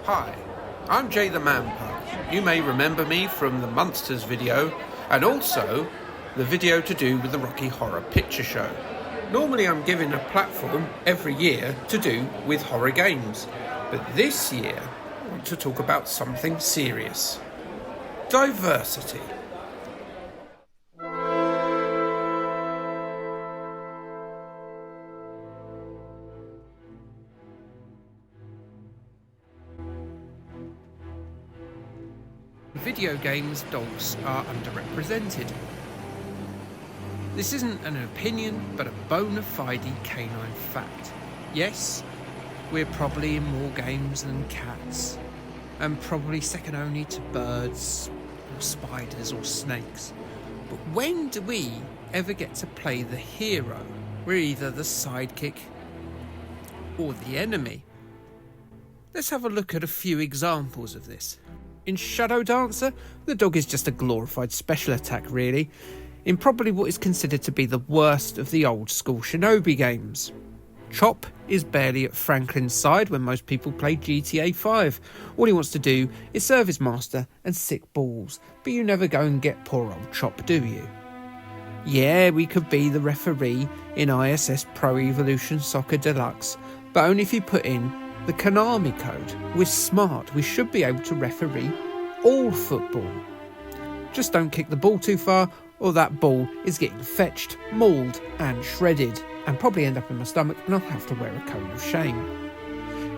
Hi, I'm Jay the Man Pug. You may remember me from the Monsters video and also the video to do with the Rocky Horror Picture Show. Normally I'm given a platform every year to do with horror games, but this year I want to talk about something serious. Diversity. Video games, dogs are underrepresented. This isn't an opinion, but a bona fide canine fact. Yes, we're probably in more games than cats, and probably second only to birds, or spiders, or snakes. But when do we ever get to play the hero? We're either the sidekick or the enemy. Let's have a look at a few examples of this. In Shadow Dancer, the dog is just a glorified special attack, really, in probably what is considered to be the worst of the old school Shinobi games. Chop is barely at Franklin's side when most people play GTA 5. All he wants to do is serve his master and sick balls, but you never go and get poor old Chop, do you? Yeah, we could be the referee in ISS Pro Evolution Soccer Deluxe, but only if you put in the Konami code. We're smart, we should be able to referee all football. Just don't kick the ball too far, or that ball is getting fetched, mauled and shredded, and probably end up in my stomach and I'll have to wear a cone of shame.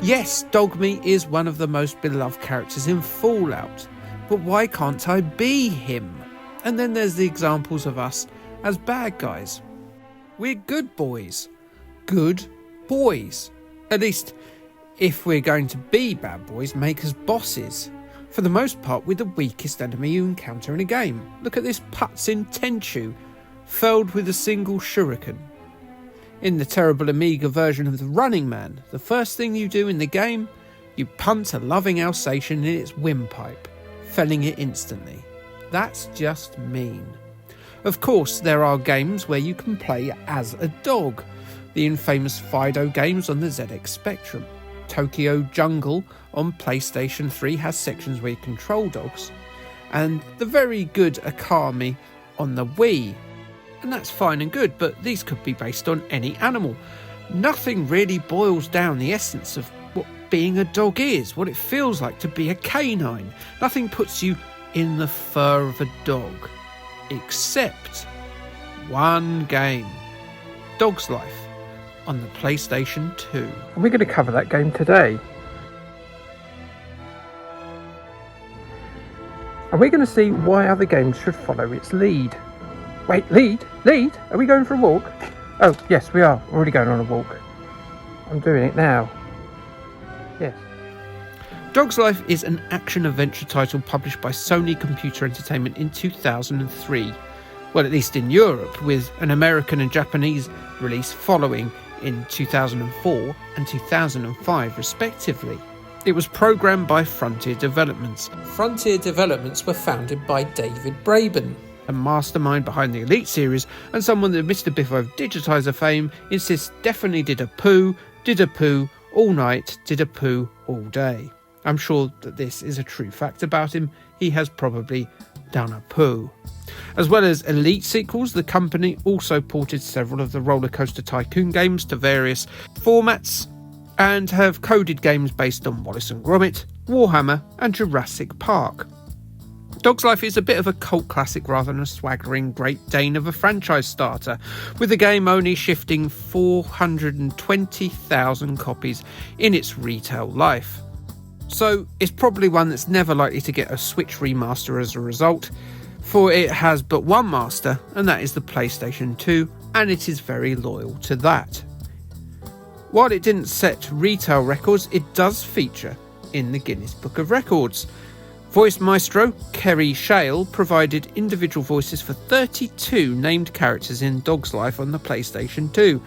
Yes, Dogmeat is one of the most beloved characters in Fallout, but why can't I be him? And then there's the examples of us as bad guys. We're good boys. Good boys. At least, if we're going to be bad boys, make us bosses. For the most part, we're the weakest enemy you encounter in a game. Look at this putz in Tenchu, felled with a single shuriken. In the terrible Amiga version of the Running Man, the first thing you do in the game, you punt a loving Alsatian in its windpipe, felling it instantly. That's just mean. Of course, there are games where you can play as a dog. The infamous Fido games on the ZX Spectrum. Tokyo Jungle on PlayStation 3 has sections where you control dogs, and the very good Akami on the Wii. And that's fine and good, but these could be based on any animal. Nothing really boils down the essence of what being a dog is, what it feels like to be a canine. Nothing puts you in the fur of a dog, except one game, Dog's Life, on the PlayStation 2. And we're going to cover that game today. And we're going to see why other games should follow its lead. Wait, lead? Are we going for a walk? Oh, yes, we are. We're already going on a walk. I'm doing it now. Yes. Dog's Life is an action-adventure title published by Sony Computer Entertainment in 2003. Well, at least in Europe, with an American and Japanese release following in 2004 and 2005 respectively. It was programmed by Frontier Developments. Frontier Developments were founded by David Braben, a mastermind behind the Elite series and someone that Mr. Biffo of Digitizer fame insists definitely did a poo all night, did a poo all day. I'm sure that this is a true fact about him. He has probably done a poo. As well as Elite sequels, the company also ported several of the Roller Coaster Tycoon games to various formats and have coded games based on Wallace and Gromit, Warhammer and Jurassic Park. Dog's Life is a bit of a cult classic rather than a swaggering Great Dane of a franchise starter, with the game only shifting 420,000 copies in its retail life. So it's probably one that's never likely to get a Switch remaster as a result, for it has but one master, and that is the PlayStation 2, and it is very loyal to that. While it didn't set retail records, it does feature in the Guinness Book of Records. Voice maestro Kerry Shale provided individual voices for 32 named characters in Dog's Life on the PlayStation 2.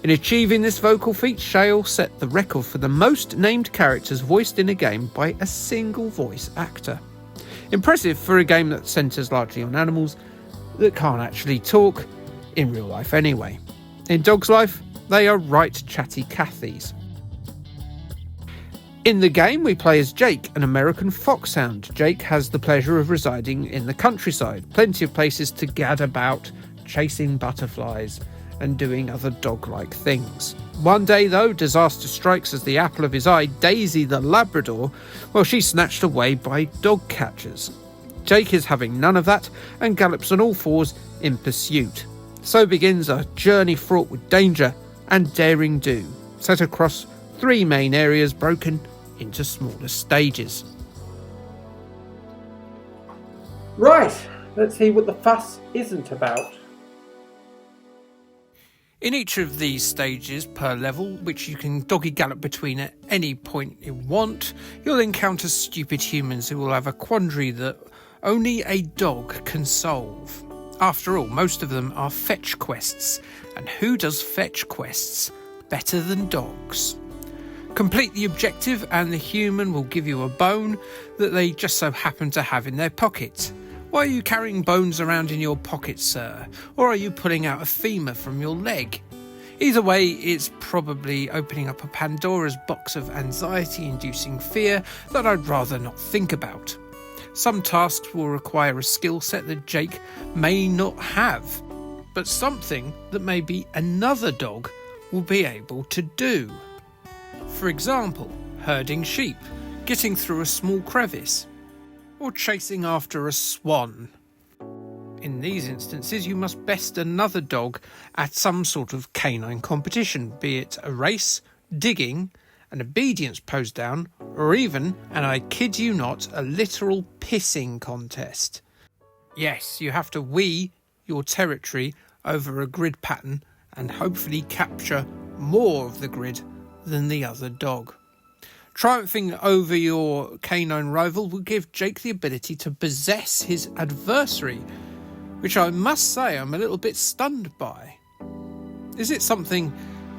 In achieving this vocal feat, Shale set the record for the most named characters voiced in a game by a single voice actor. Impressive for a game that centres largely on animals that can't actually talk, in real life anyway. In Dog's Life, they are right chatty Cathys. In the game, we play as Jake, an American foxhound. Jake has the pleasure of residing in the countryside, plenty of places to gad about, chasing butterflies and doing other dog-like things. One day, though, disaster strikes as the apple of his eye, Daisy the Labrador, she's snatched away by dog catchers. Jake is having none of that and gallops on all fours in pursuit. So begins a journey fraught with danger and daring do, set across 3 main areas broken into smaller stages. Right, let's see what the fuss isn't about. In each of these stages per level, which you can doggy gallop between at any point you want, you'll encounter stupid humans who will have a quandary that only a dog can solve. After all, most of them are fetch quests, and who does fetch quests better than dogs? Complete the objective and the human will give you a bone that they just so happen to have in their pocket. Why are you carrying bones around in your pocket, sir? Or are you pulling out a femur from your leg? Either way, it's probably opening up a Pandora's box of anxiety-inducing fear that I'd rather not think about. Some tasks will require a skill set that Jake may not have, but something that maybe another dog will be able to do. For example, herding sheep, getting through a small crevice, or chasing after a swan. In these instances, you must best another dog at some sort of canine competition, be it a race, digging, an obedience pose down, or even, and I kid you not, a literal pissing contest. Yes, you have to wee your territory over a grid pattern and hopefully capture more of the grid than the other dog. Triumphing over your canine rival will give Jake the ability to possess his adversary, which I must say I'm a little bit stunned by. Is it something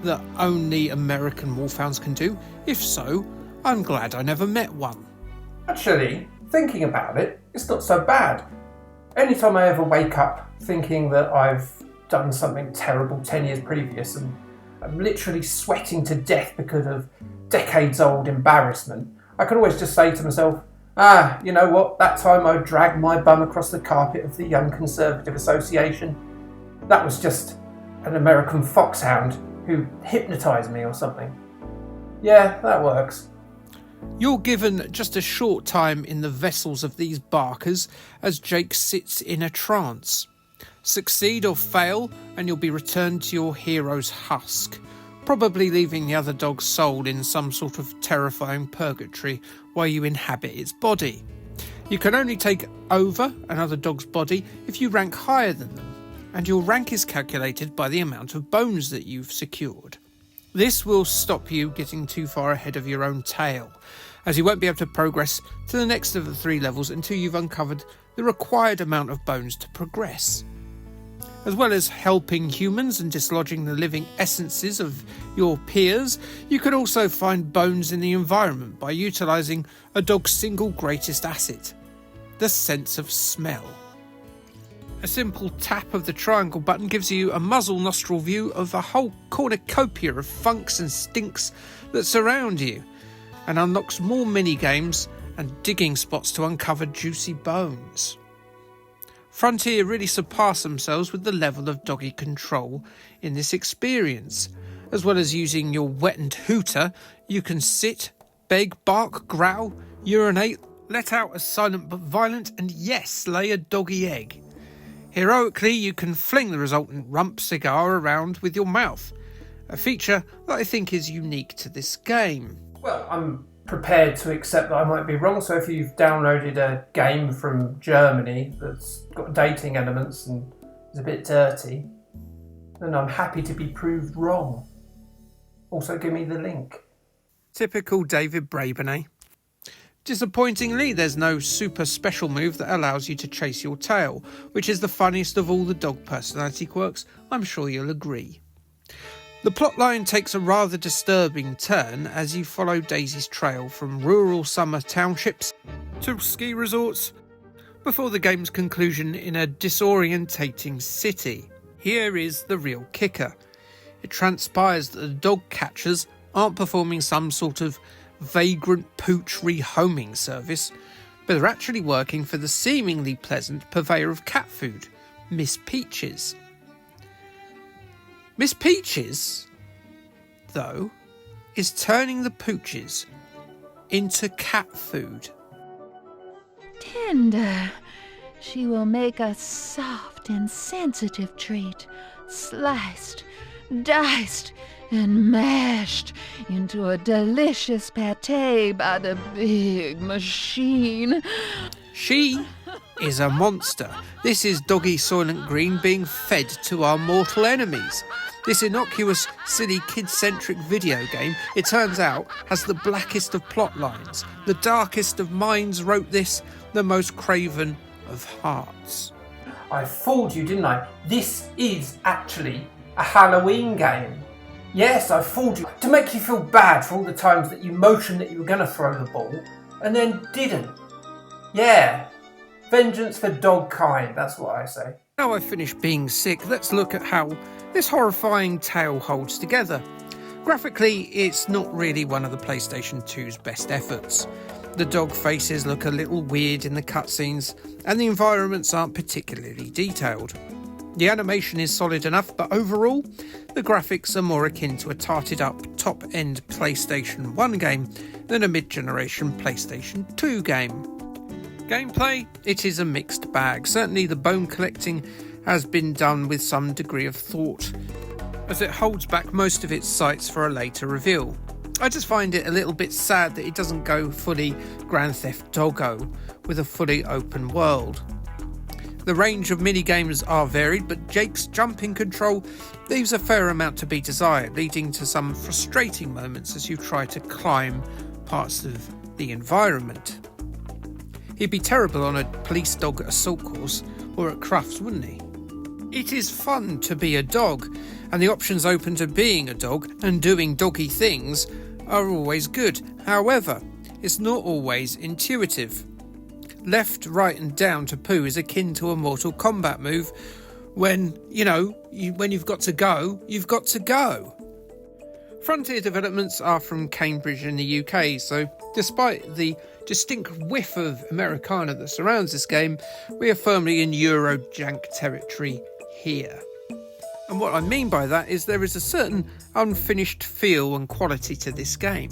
that only American wolfhounds can do? If so, I'm glad I never met one. Actually, thinking about it, it's not so bad. Anytime I ever wake up thinking that I've done something terrible 10 years previous and I'm literally sweating to death because of decades-old embarrassment, I can always just say to myself, you know what, that time I dragged my bum across the carpet of the Young Conservative Association, that was just an American foxhound who hypnotised me or something. Yeah, that works. You're given just a short time in the vessels of these barkers as Jake sits in a trance. Succeed or fail and you'll be returned to your hero's husk, probably leaving the other dog's soul in some sort of terrifying purgatory while you inhabit its body. You can only take over another dog's body if you rank higher than them, and your rank is calculated by the amount of bones that you've secured. This will stop you getting too far ahead of your own tail, as you won't be able to progress to the next of the 3 levels until you've uncovered the required amount of bones to progress. As well as helping humans and dislodging the living essences of your peers, you can also find bones in the environment by utilising a dog's single greatest asset, the sense of smell. A simple tap of the triangle button gives you a muzzle-nostril view of a whole cornucopia of funks and stinks that surround you, and unlocks more mini-games and digging spots to uncover juicy bones. Frontier really surpass themselves with the level of doggy control in this experience. As well as using your wettened hooter, you can sit, beg, bark, growl, urinate, let out a silent but violent and yes, lay a doggy egg. Heroically, you can fling the resultant rump cigar around with your mouth, a feature that I think is unique to this game. Well, I'm prepared to accept that I might be wrong, so if you've downloaded a game from Germany that's got dating elements and is a bit dirty, then I'm happy to be proved wrong. Also, give me the link. Typical David Braben, eh? Disappointingly, there's no super special move that allows you to chase your tail, which is the funniest of all the dog personality quirks, I'm sure you'll agree. The plotline takes a rather disturbing turn as you follow Daisy's trail from rural summer townships to ski resorts before the game's conclusion in a disorientating city. Here is the real kicker. It transpires that the dog catchers aren't performing some sort of vagrant pooch rehoming service, but are actually working for the seemingly pleasant purveyor of cat food, Miss Peaches. Miss Peaches, though, is turning the pooches into cat food. Tender, she will make a soft and sensitive treat, sliced, diced, and mashed into a delicious pate by the big machine. She is a monster. This is Doggy Soylent Green being fed to our mortal enemies. This innocuous, silly, kid-centric video game, it turns out, has the blackest of plot lines. The darkest of minds wrote this, the most craven of hearts. I fooled you, didn't I? This is actually a Halloween game. Yes, I fooled you to make you feel bad for all the times that you motioned that you were going to throw the ball and then didn't. Yeah, vengeance for dog kind, that's what I say. Now I've finished being sick, let's look at how this horrifying tale holds together. Graphically, it's not really one of the PlayStation 2's best efforts. The dog faces look a little weird in the cutscenes, and the environments aren't particularly detailed. The animation is solid enough, but overall, the graphics are more akin to a tarted-up, top-end PlayStation 1 game than a mid-generation PlayStation 2 game. Gameplay, it is a mixed bag. Certainly the bone collecting has been done with some degree of thought, as it holds back most of its sights for a later reveal. I just find it a little bit sad that it doesn't go fully Grand Theft Doggo with a fully open world. The range of minigames are varied, but Jake's jumping control leaves a fair amount to be desired, leading to some frustrating moments as you try to climb parts of the environment. He'd be terrible on a police dog assault course or at Crufts, wouldn't he? It is fun to be a dog, and the options open to being a dog and doing doggy things are always good. However, it's not always intuitive. Left, right and down to poo is akin to a Mortal Kombat move when, when you've got to go, you've got to go. Frontier developments are from Cambridge in the UK, so despite the distinct whiff of Americana that surrounds this game, we are firmly in Eurojank territory here. And what I mean by that is there is a certain unfinished feel and quality to this game.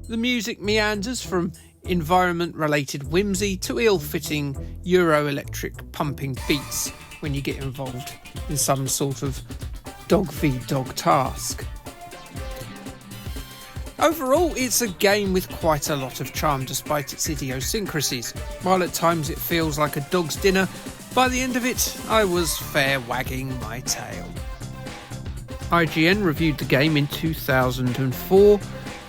The music meanders from environment-related whimsy to ill-fitting Euro-electric pumping beats when you get involved in some sort of dog-feed-dog task. Overall, it's a game with quite a lot of charm despite its idiosyncrasies. While at times it feels like a dog's dinner, by the end of it, I was fair wagging my tail. IGN reviewed the game in 2004,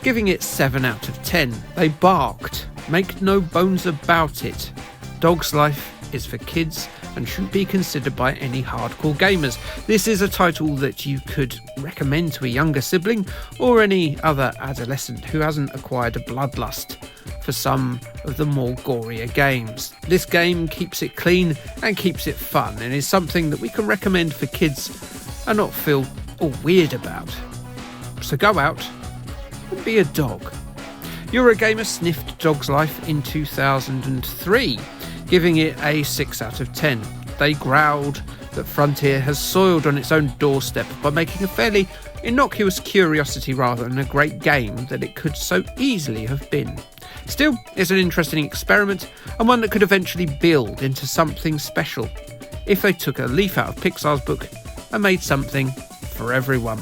giving it 7 out of 10. They barked, make no bones about it. Dog's Life is for kids and shouldn't be considered by any hardcore gamers. This is a title that you could recommend to a younger sibling or any other adolescent who hasn't acquired a bloodlust for some of the more gorier games. This game keeps it clean and keeps it fun and is something that we can recommend for kids and not feel all weird about. So go out and be a dog. Eurogamer sniffed Dog's Life in 2003, giving it a 6 out of 10. They growled that Frontier has soiled on its own doorstep by making a fairly innocuous curiosity rather than a great game that it could so easily have been. Still, it's an interesting experiment and one that could eventually build into something special if they took a leaf out of Pixar's book and made something for everyone.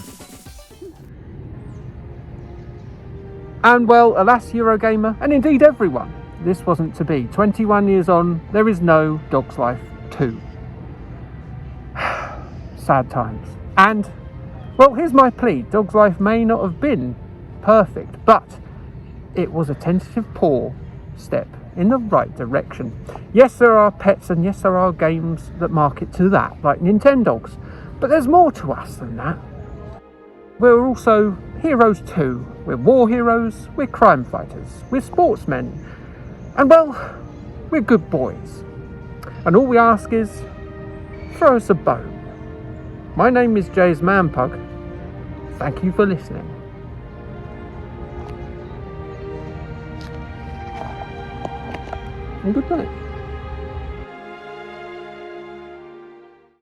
And well, alas, Eurogamer, and indeed everyone, this wasn't to be. 21 years on, there is no Dog's Life 2. Sad times. And, well, here's my plea. Dog's Life may not have been perfect, but it was a tentative poor step in the right direction. Yes, there are pets, and yes, there are games that market to that, like Nintendogs. But there's more to us than that. We're also heroes too. We're war heroes, we're crime fighters, we're sportsmen, and well, we're good boys. And all we ask is, throw us a bone. My name is Jay's Manpug. Thank you for listening. and good night.